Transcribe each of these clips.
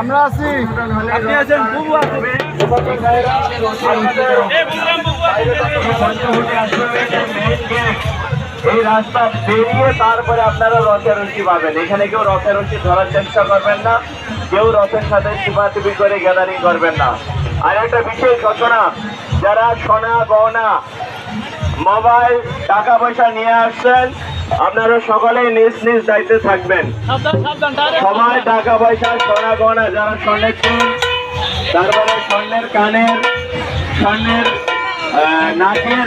আমরা আছি, আপনি আছেন, বুবু আছে। এই রাস্তা পেরিয়ে তারপরে আপনারা রথের রশি পাবেন। এখানে কেউ রথের রশি ধরার চেষ্টা করবেন না, কেউ রথের সাথে টিপাটিপি করে গ্যাদারিং করবেন না। আর একটা বিশেষ ঘটনা, যারা সোনা গহনা মোবাইল টাকা পয়সা নিয়ে আসছেন, আপনারা সকলেই নিজ নিজ দায়িত্বে থাকবেন। সবাই টাকা পয়সা সোনা গহনা, যারা স্বর্ণের চুল, তারপরে স্বর্ণের কানের, স্বর্ণের নাকের,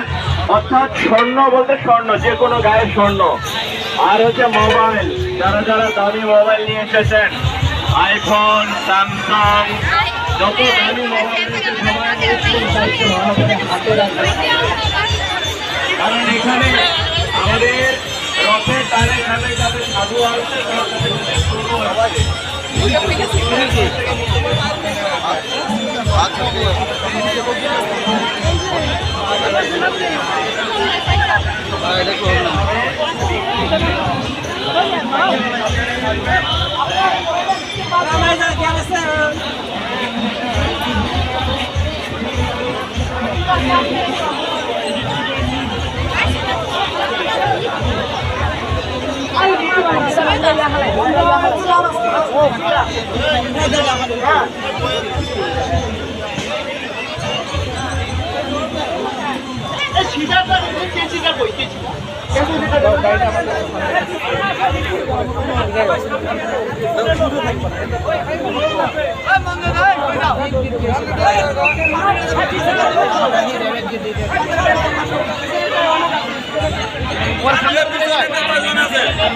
অর্থাৎ স্বর্ণ বলতে স্বর্ণ, যে কোনো গায়ের স্বর্ণ। আর হচ্ছে মোবাইল, যারা যারা দামি মোবাইল নিয়ে এসেছেন, আইফোন, স্যামসাং, যত দামি মোবাইল হাতে রাখবেন। কারণ এখানে আমাদের রথের টানের সাথে সাথে সাধু আসছে,